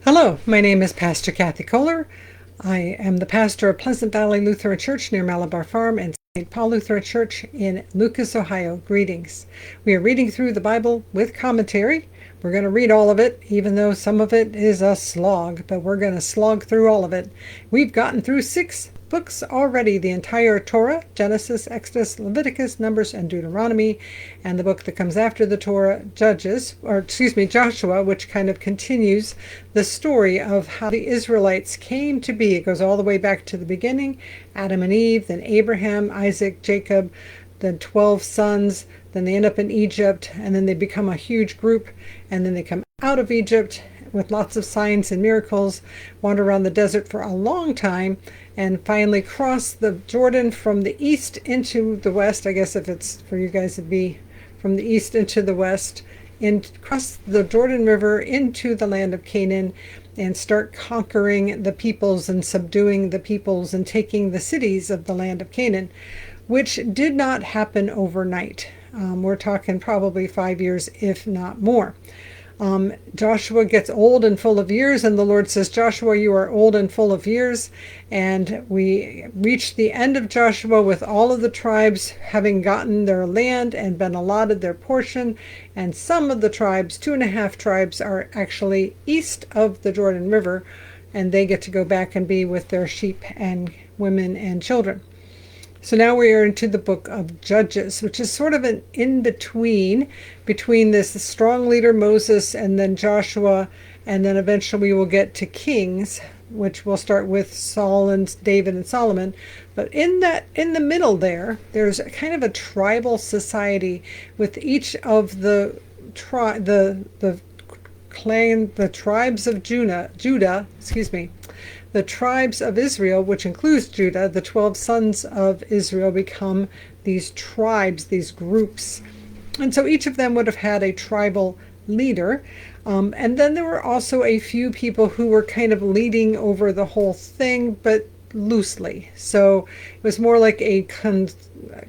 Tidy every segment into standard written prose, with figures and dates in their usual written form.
Hello, my name is Pastor Kris Kollar. I am the pastor of Pleasant Valley Lutheran Church near Malabar Farm and St. Paul Lutheran Church in Lucas, Ohio. Greetings. We are reading through the Bible with commentary. We're going to read all of it, even though some of it is a slog, but we're going to slog through all of it. We've gotten through 6 books already, the entire Torah, Genesis, Exodus, Leviticus, Numbers, and Deuteronomy, and the book that comes after the Torah, Joshua, which kind of continues the story of how the Israelites came to be. It goes all the way back to the beginning, Adam and Eve, then Abraham, Isaac, Jacob, then 12 sons, then they end up in Egypt, and then they become a huge group, and then they come out of Egypt with lots of signs and miracles, wander around the desert for a long time, and finally cross the Jordan from the east into the west. I guess if it's for you guys, it'd be from the east into the west, and cross the Jordan River into the land of Canaan and start conquering the peoples and subduing the peoples and taking the cities of the land of Canaan, which did not happen overnight. We're talking probably 5 years, if not more. Joshua gets old and full of years, and the Lord says, Joshua, you are old and full of years. And we reach the end of Joshua with all of the tribes having gotten their land and been allotted their portion. And some of the tribes, 2.5 tribes, are actually east of the Jordan River, and they get to go back and be with their sheep and women and children. So now we are into the book of Judges, which is sort of an in-between between this strong leader Moses and then Joshua, and then eventually we will get to Kings, which will start with Saul and David and Solomon. But in the middle there's kind of a tribal society with each of the tribes of Judah, the tribes of Israel, which includes Judah, the 12 sons of Israel, become these tribes, these groups. And so each of them would have had a tribal leader. And then there were also a few people who were kind of leading over the whole thing, but loosely. So it was more like a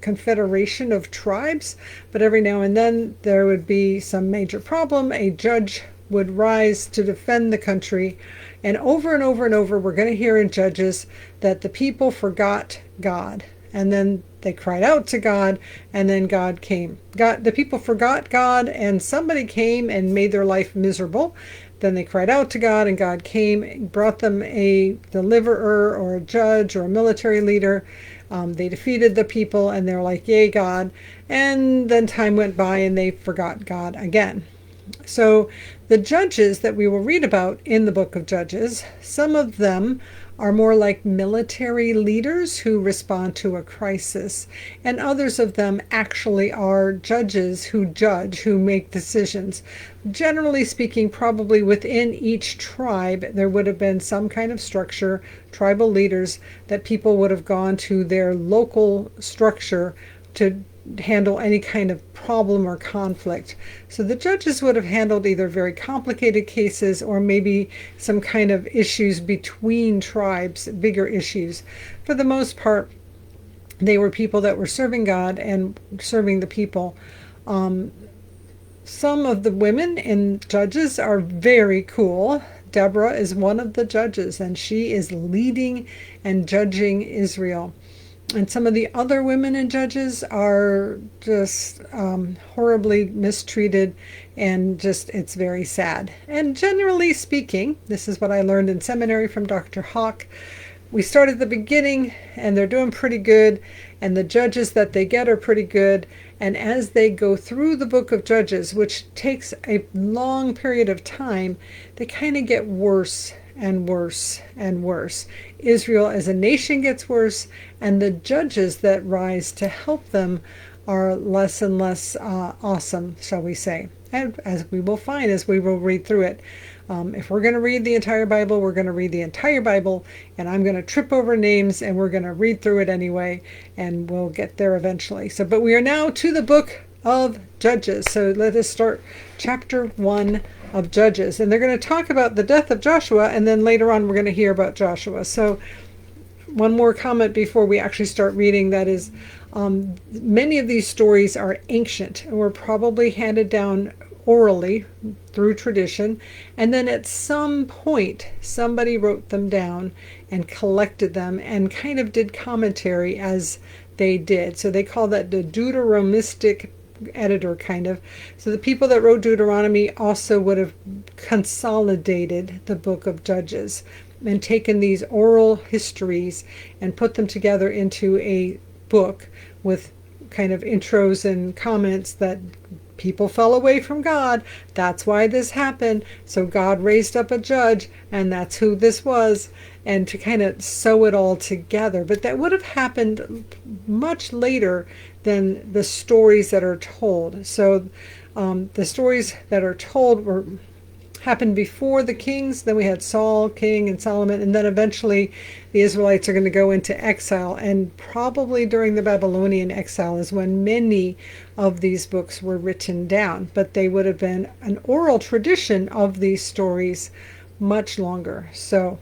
confederation of tribes, but every now and then there would be some major problem. A judge would rise to defend the country. And over and over and over, we're going to hear in Judges that the people forgot God. And then they cried out to God, and then God came. The people forgot God, and somebody came and made their life miserable. Then they cried out to God, and God came, brought them a deliverer or a judge or a military leader. They defeated the people, and they're like, yay, God. And then time went by, and they forgot God again. So the judges that we will read about in the book of Judges, some of them are more like military leaders who respond to a crisis, and others of them actually are judges who judge, who make decisions. Generally speaking, probably within each tribe there would have been some kind of structure, tribal leaders, that people would have gone to their local structure to handle any kind of problem or conflict. So the judges would have handled either very complicated cases or maybe some kind of issues between tribes, bigger issues. For the most part, they were people that were serving God and serving the people. Some of the women in Judges are very cool. Deborah is one of the judges, and she is leading and judging Israel. And some of the other women in Judges are just horribly mistreated, and just it's very sad. And generally speaking, this is what I learned in seminary from Dr. Hawk. We start at the beginning, and they're doing pretty good, and the judges that they get are pretty good. And as they go through the book of Judges, which takes a long period of time, they kind of get worse and worse and worse. Israel as a nation gets worse, and the judges that rise to help them are less and less awesome, shall we say. And as we will find as we will read through it, if we're going to read the entire Bible, we're going to read the entire Bible, and I'm going to trip over names, and we're going to read through it anyway, and we'll get there eventually. But we are now to the book of Judges. So let us start chapter 1 of Judges. And they're going to talk about the death of Joshua, and then later on we're going to hear about Joshua. So one more comment before we actually start reading, that is, many of these stories are ancient and were probably handed down orally through tradition, and then at some point somebody wrote them down and collected them and kind of did commentary as they did. So they call that the Deuteronomistic editor, kind of. So the people that wrote Deuteronomy also would have consolidated the book of Judges and taken these oral histories and put them together into a book with kind of intros and comments that people fell away from God. That's why this happened. So God raised up a judge, and that's who this was, and to kind of sew it all together. But that would have happened much later than the stories that are told. So the stories that are told happened before the kings. Then we had Saul, king, and Solomon, and then eventually the Israelites are going to go into exile, and probably during the Babylonian exile is when many of these books were written down, but they would have been an oral tradition of these stories much longer. So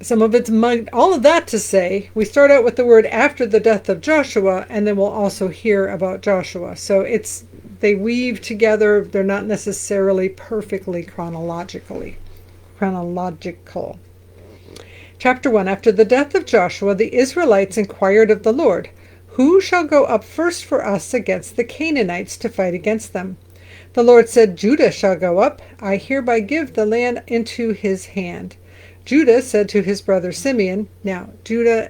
some of it's all of that to say, we start out with the word after the death of Joshua, and then we'll also hear about Joshua. So they weave together. They're not necessarily perfectly chronological. Chapter 1. After the death of Joshua, the Israelites inquired of the Lord, "Who shall go up first for us against the Canaanites to fight against them?" The Lord said, "Judah shall go up. I hereby give the land into his hand." Judah said to his brother Simeon, now Judah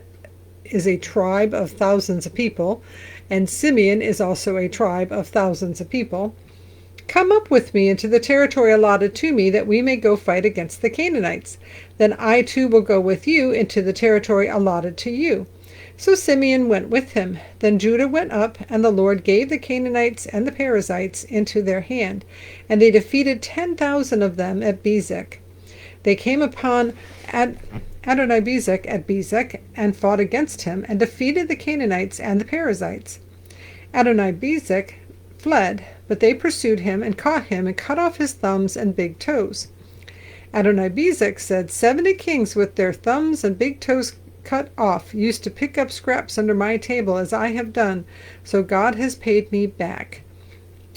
is a tribe of thousands of people, and Simeon is also a tribe of thousands of people, "Come up with me into the territory allotted to me, that we may go fight against the Canaanites. Then I too will go with you into the territory allotted to you." So Simeon went with him. Then Judah went up, and the Lord gave the Canaanites and the Perizzites into their hand, and they defeated 10,000 of them at Bezek. They came upon Adonibezek at Bezek, and fought against him, and defeated the Canaanites and the Perizzites. Adonibezek fled, but they pursued him, and caught him, and cut off his thumbs and big toes. Adonibezek said, 70 kings with their thumbs and big toes cut off used to pick up scraps under my table as I have done, so God has paid me back.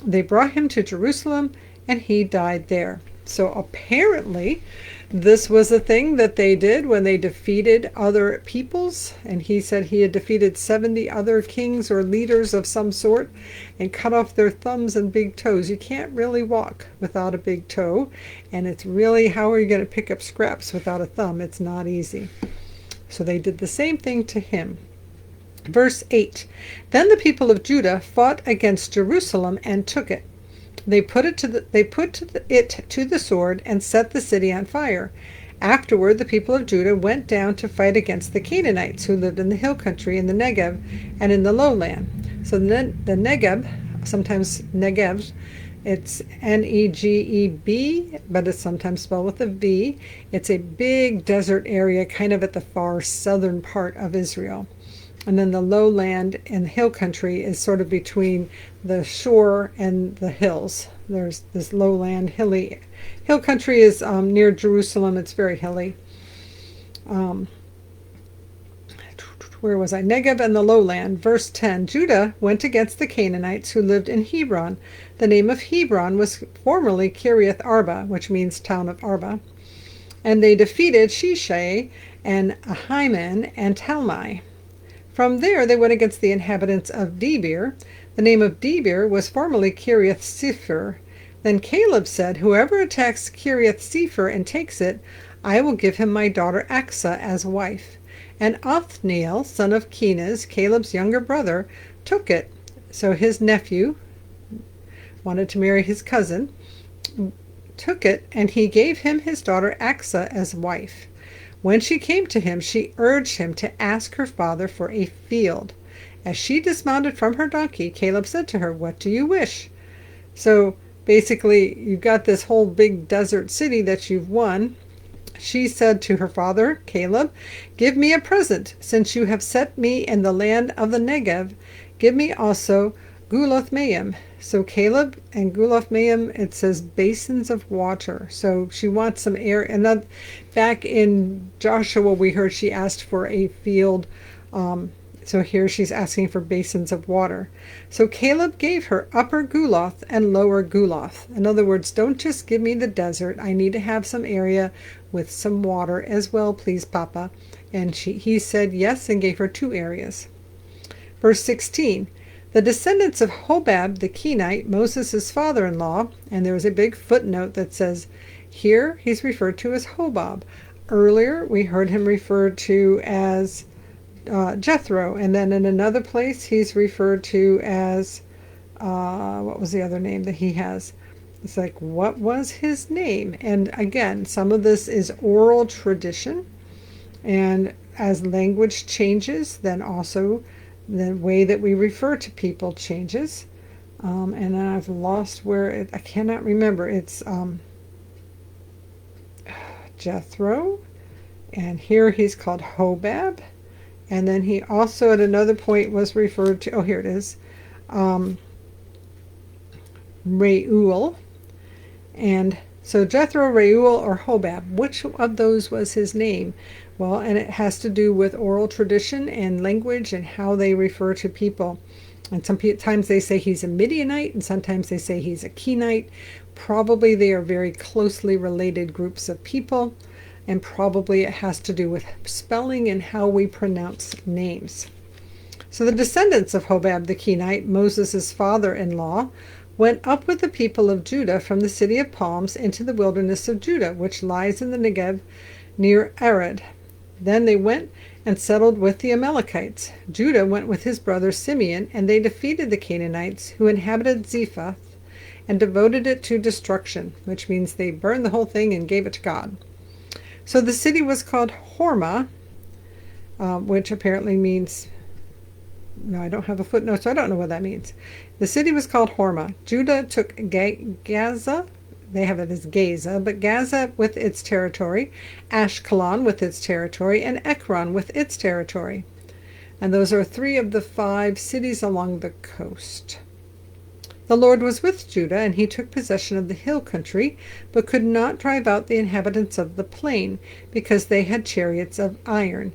They brought him to Jerusalem, and he died there. So apparently this was a thing that they did when they defeated other peoples, and he said he had defeated 70 other kings or leaders of some sort and cut off their thumbs and big toes. You can't really walk without a big toe, and it's really, how are you going to pick up scraps without a thumb? It's not easy. So they did the same thing to him. Verse 8. Then the people of Judah fought against Jerusalem and took it. They put it to the sword and set the city on fire. Afterward, the people of Judah went down to fight against the Canaanites, who lived in the hill country, in the Negev, and in the lowland. So the Negev, sometimes Negev, it's Negeb, but it's sometimes spelled with a V. It's a big desert area, kind of at the far southern part of Israel. And then the lowland and hill country is sort of between the shore and the hills. There's this lowland, hilly. Hill country is near Jerusalem. It's very hilly. Where was I? Negev and the lowland. Verse 10. Judah went against the Canaanites who lived in Hebron. The name of Hebron was formerly Kiriath Arba, which means town of Arba. And they defeated Sheshai and Ahiman and Talmai. From there they went against the inhabitants of Debir. The name of Debir was formerly Kiriath Sefer. Then Caleb said, "Whoever attacks Kiriath Sefer and takes it, I will give him my daughter Aksa as wife." And Othniel, son of Kenaz, Caleb's younger brother, took it. So his nephew wanted to marry his cousin, took it, and he gave him his daughter Aksa as wife. When she came to him, she urged him to ask her father for a field. As she dismounted from her donkey, Caleb said to her, "What do you wish?" So basically, you've got this whole big desert city that you've won. She said to her father, Caleb, "Give me a present, since you have set me in the land of the Negev. Give me also Gulath-Maim." So Caleb and Gulath-Maim, it says basins of water. So she wants some air. And back in Joshua, we heard she asked for a field. So here she's asking for basins of water. So Caleb gave her Upper Guloth and Lower Guloth. In other words, don't just give me the desert. I need to have some area with some water as well, please, Papa. And he said yes and gave her 2 areas. Verse 16, the descendants of Hobab the Kenite, Moses' father-in-law, and there was a big footnote that says, here he's referred to as Hobab. Earlier we heard him referred to as Jethro, and then in another place he's referred to as, what was the other name that he has? It's like, what was his name? And again, some of this is oral tradition, and as language changes, then also the way that we refer to people changes. And I've lost where I cannot remember. It's Jethro, and here he's called Hobab, and then he also at another point was referred to, here it is, Reuel. And so Jethro, Reuel, or Hobab, which of those was his name? Well, and it has to do with oral tradition and language and how they refer to people. And sometimes they say he's a Midianite, and sometimes they say he's a Kenite. Probably they are very closely related groups of people, and probably it has to do with spelling and how we pronounce names. So the descendants of Hobab the Kenite, Moses' father-in-law, went up with the people of Judah from the city of palms into the wilderness of Judah, which lies in the Negev near Arad. Then they went and settled with the Amalekites. Judah went with his brother Simeon, and they defeated the Canaanites who inhabited Zephath and devoted it to destruction, which means they burned the whole thing and gave it to God. So the city was called Hormah, which apparently means, no, I don't have a footnote, so I don't know what that means. The city was called Hormah. Judah took Gaza, they have it as Gaza, but Gaza with its territory, Ashkelon with its territory, and Ekron with its territory. And those are 3 of the 5 cities along the coast. The Lord was with Judah, and he took possession of the hill country, but could not drive out the inhabitants of the plain, because they had chariots of iron.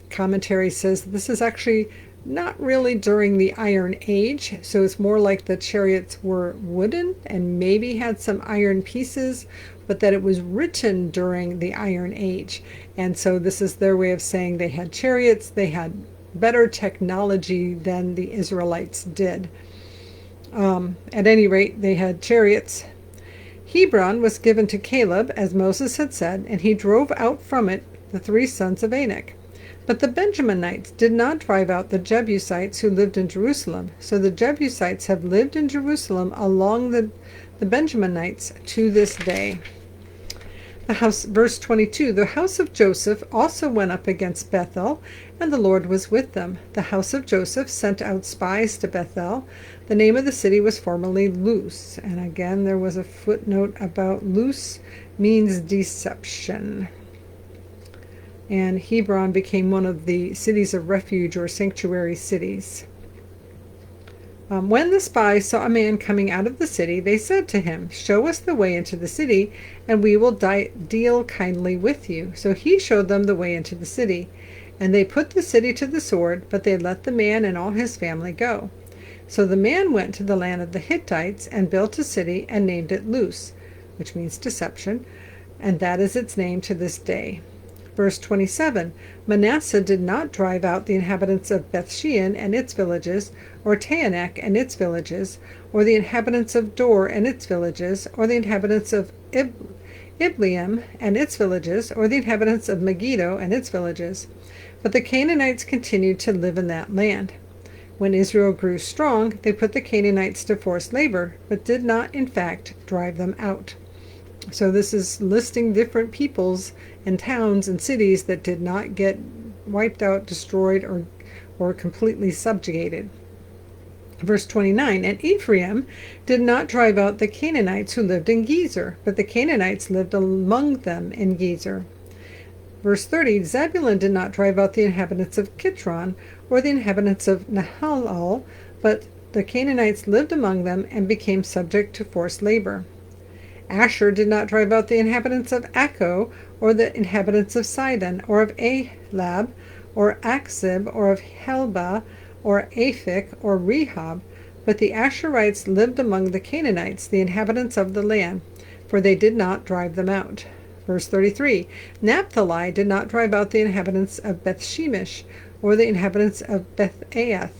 Commentary says this is actually not really during the Iron Age, so it's more like the chariots were wooden and maybe had some iron pieces, but that it was written during the Iron Age. And so this is their way of saying they had chariots, they had better technology than the Israelites did. At any rate, they had chariots. Hebron was given to Caleb, as Moses had said, and he drove out from it the 3 sons of Anak. But the Benjaminites did not drive out the Jebusites who lived in Jerusalem. So the Jebusites have lived in Jerusalem along the Benjaminites to this day. Verse 22, the house of Joseph also went up against Bethel, and the Lord was with them. The house of Joseph sent out spies to Bethel. The name of the city was formerly Luz. And again, there was a footnote about Luz means deception. And Hebron became one of the cities of refuge or sanctuary cities. When the spies saw a man coming out of the city, they said to him, "Show us the way into the city, and we will deal kindly with you." So he showed them the way into the city. And they put the city to the sword, but they let the man and all his family go. So the man went to the land of the Hittites and built a city and named it Luz, which means deception, and that is its name to this day. Verse 27, Manasseh did not drive out the inhabitants of Bethshean and its villages, or Taanach and its villages, or the inhabitants of Dor and its villages, or the inhabitants of Ibleam and its villages, or the inhabitants of Megiddo and its villages. But the Canaanites continued to live in that land. When Israel grew strong, they put the Canaanites to forced labor, but did not, in fact, drive them out. So this is listing different peoples and towns and cities that did not get wiped out, destroyed, or completely subjugated. Verse 29, and Ephraim did not drive out the Canaanites who lived in Gezer, but the Canaanites lived among them in Gezer. Verse 30, Zebulun did not drive out the inhabitants of Kitron, or the inhabitants of Nahalal, but the Canaanites lived among them and became subject to forced labor. Asher did not drive out the inhabitants of Akko, or the inhabitants of Sidon, or of Ahlab, or Achzib, or of Helba, or Aphik, or Rehob, but the Asherites lived among the Canaanites, the inhabitants of the land, for they did not drive them out. Verse 33, Naphtali did not drive out the inhabitants of Bethshemesh, or the inhabitants of Beth-Anath,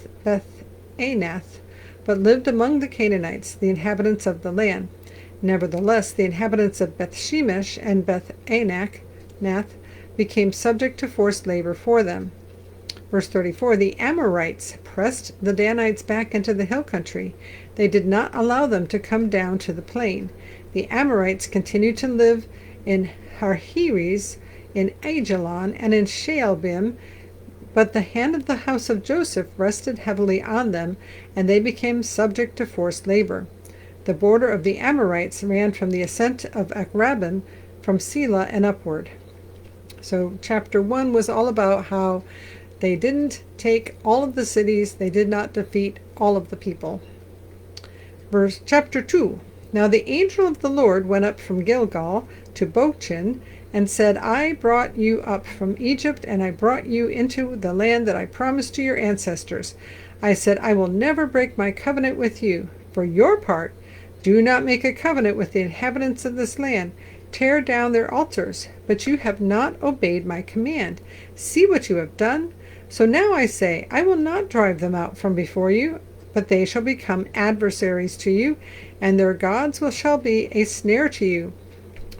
but lived among the Canaanites, the inhabitants of the land. Nevertheless, the inhabitants of Bethshemesh and Beth-Anath became subject to forced labor for them. Verse 34, the Amorites pressed the Danites back into the hill country. They did not allow them to come down to the plain. The Amorites continued to live in Harheres, in Ajalon, and in Shaalbim, but the hand of the house of Joseph rested heavily on them, and they became subject to forced labor. The border of the Amorites ran from the ascent of Akrabim, from Selah and upward. So chapter 1 was all about how they didn't take all of the cities, they did not defeat all of the people. Chapter 2. Now the angel of the Lord went up from Gilgal to Bochim, and said, I brought you up from Egypt, and I brought you into the land that I promised to your ancestors. I said, I will never break my covenant with you. For your part, do not make a covenant with the inhabitants of this land. Tear down their altars. But you have not obeyed my command. See what you have done. So now I say, I will not drive them out from before you, but they shall become adversaries to you, and their gods shall be a snare to you.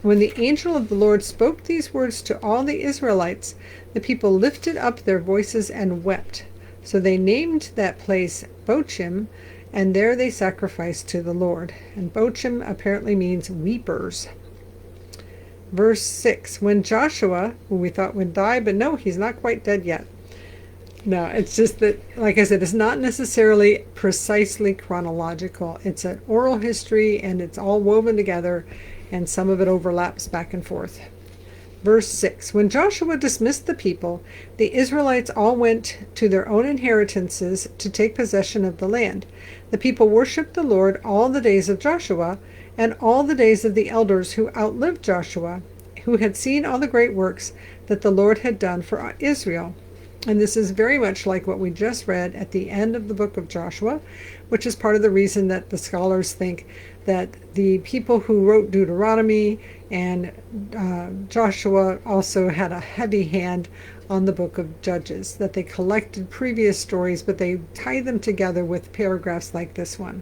When the angel of the Lord spoke these words to all the Israelites, the people lifted up their voices and wept. So they named that place Bochim, and there they sacrificed to the Lord. And Bochim apparently means weepers. Verse 6, when Joshua, who we thought would die, but no, he's not quite dead yet. No, it's just that, like I said, it's not necessarily precisely chronological. It's an oral history, and it's all woven together, and some of it overlaps back and forth. Verse 6, when Joshua dismissed the people, the Israelites all went to their own inheritances to take possession of the land. The people worshipped the Lord all the days of Joshua, and all the days of the elders who outlived Joshua, who had seen all the great works that the Lord had done for Israel. And this is very much like what we just read at the end of the book of Joshua, which is part of the reason that the scholars think that the people who wrote Deuteronomy and Joshua also had a heavy hand on the book of Judges, that they collected previous stories, but they tied them together with paragraphs like this one.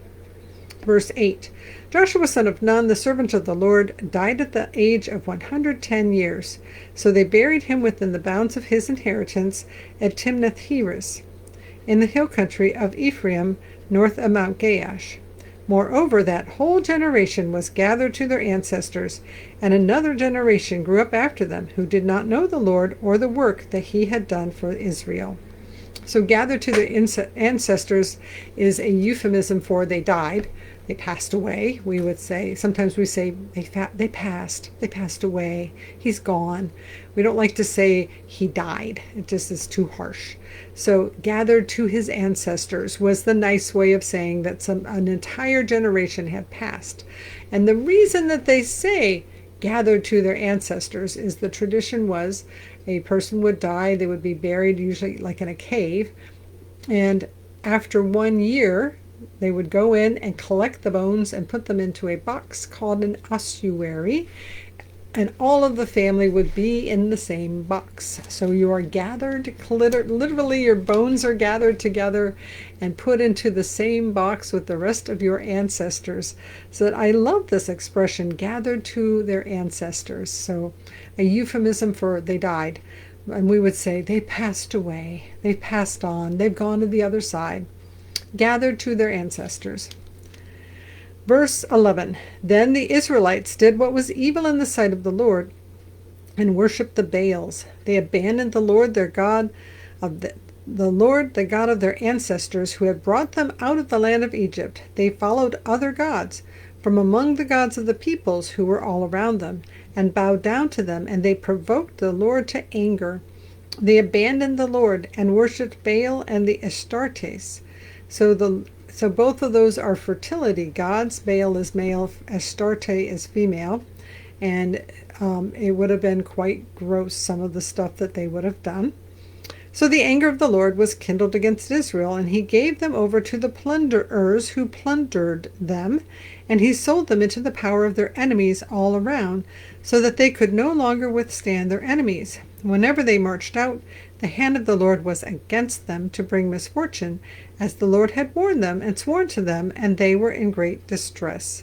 Verse 8, Joshua son of Nun, the servant of the Lord, died at the age of 110 years. So they buried him within the bounds of his inheritance at Timnath-Heres, in the hill country of Ephraim, north of Mount Gaash. Moreover, that whole generation was gathered to their ancestors, and another generation grew up after them, who did not know the Lord or the work that he had done for Israel. So gathered to their ancestors is a euphemism for they died. They passed away, we would say. Sometimes we say they passed away, he's gone. We don't like to say he died. It just is too harsh. So gathered to his ancestors was the nice way of saying that an entire generation had passed. And the reason that they say gathered to their ancestors is the tradition was a person would die, they would be buried usually like in a cave, and after 1 year they would go in and collect the bones and put them into a box called an ossuary, and all of the family would be in the same box. So you are gathered, literally your bones are gathered together and put into the same box with the rest of your ancestors. So that I love this expression, gathered to their ancestors. So a euphemism for they died. And we would say they passed away, they passed on, they've gone to the other side. Gathered to their ancestors. Verse 11, then the Israelites did what was evil in the sight of the Lord and worshipped the Baals. They abandoned the Lord their God of the Lord, the God of their ancestors, who had brought them out of the land of Egypt. They followed other gods from among the gods of the peoples who were all around them, and bowed down to them, and they provoked the Lord to anger. They abandoned the Lord and worshipped Baal and the Astartes. So both of those are fertility gods. Baal is male, Astarte is female, and it would have been quite gross, some of the stuff that they would have done. So the anger of the Lord was kindled against Israel, and he gave them over to the plunderers who plundered them, and he sold them into the power of their enemies all around, so that they could no longer withstand their enemies. Whenever they marched out, the hand of the Lord was against them to bring misfortune, as the Lord had warned them and sworn to them, and they were in great distress.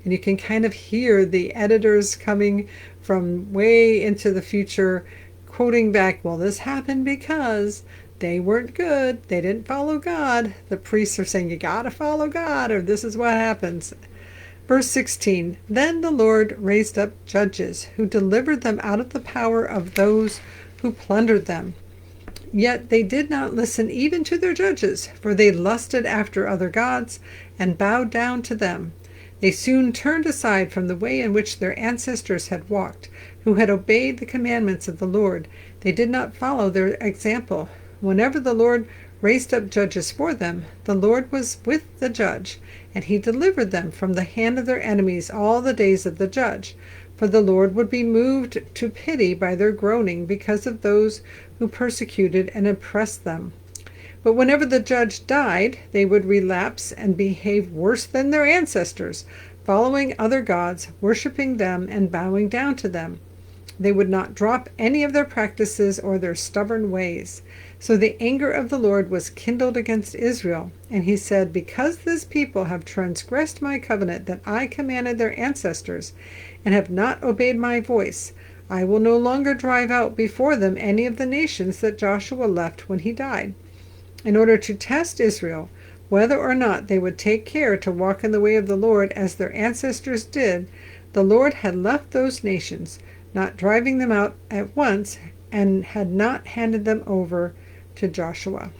And you can kind of hear the editors coming from way into the future, quoting back, well, this happened because they weren't good. They didn't follow God. The priests are saying, you got to follow God, or this is what happens. Verse 16, then the Lord raised up judges who delivered them out of the power of those who plundered them. Yet they did not listen even to their judges, for they lusted after other gods and bowed down to them. They soon turned aside from the way in which their ancestors had walked, who had obeyed the commandments of the Lord. They did not follow their example. Whenever the Lord raised up judges for them, the Lord was with the judge, and he delivered them from the hand of their enemies all the days of the judge. For the Lord would be moved to pity by their groaning because of those who persecuted and oppressed them. But whenever the judge died, they would relapse and behave worse than their ancestors, following other gods, worshiping them, and bowing down to them. They would not drop any of their practices or their stubborn ways. So the anger of the Lord was kindled against Israel, and he said, because this people have transgressed my covenant that I commanded their ancestors, and have not obeyed my voice, I will no longer drive out before them any of the nations that Joshua left when he died. In order to test Israel, whether or not they would take care to walk in the way of the Lord as their ancestors did, the Lord had left those nations, not driving them out at once, and had not handed them over to Joshua.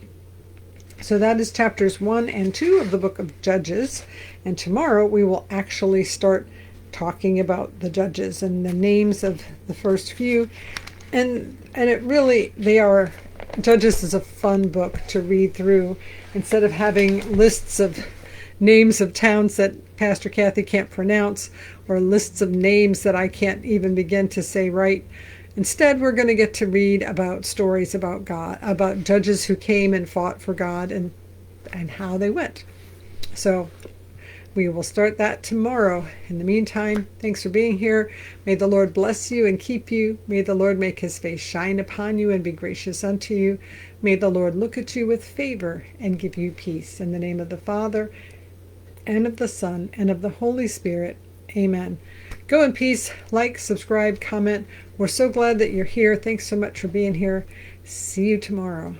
So that is chapters 1 and 2 of the book of Judges, and tomorrow we will actually start talking about the judges and the names of the first few, and it really, they are, Judges is a fun book to read through. Instead of having lists of names of towns that Pastor Kathy can't pronounce, or lists of names that I can't even begin to say right, instead we're going to get to read about stories about God, about judges who came and fought for God, and how they went. So we will start that tomorrow. In the meantime, thanks for being here. May the Lord bless you and keep you. May the Lord make his face shine upon you and be gracious unto you. May the Lord look at you with favor and give you peace. In the name of the Father, and of the Son, and of the Holy Spirit. Amen. Go in peace. Like, subscribe, comment. We're so glad that you're here. Thanks so much for being here. See you tomorrow.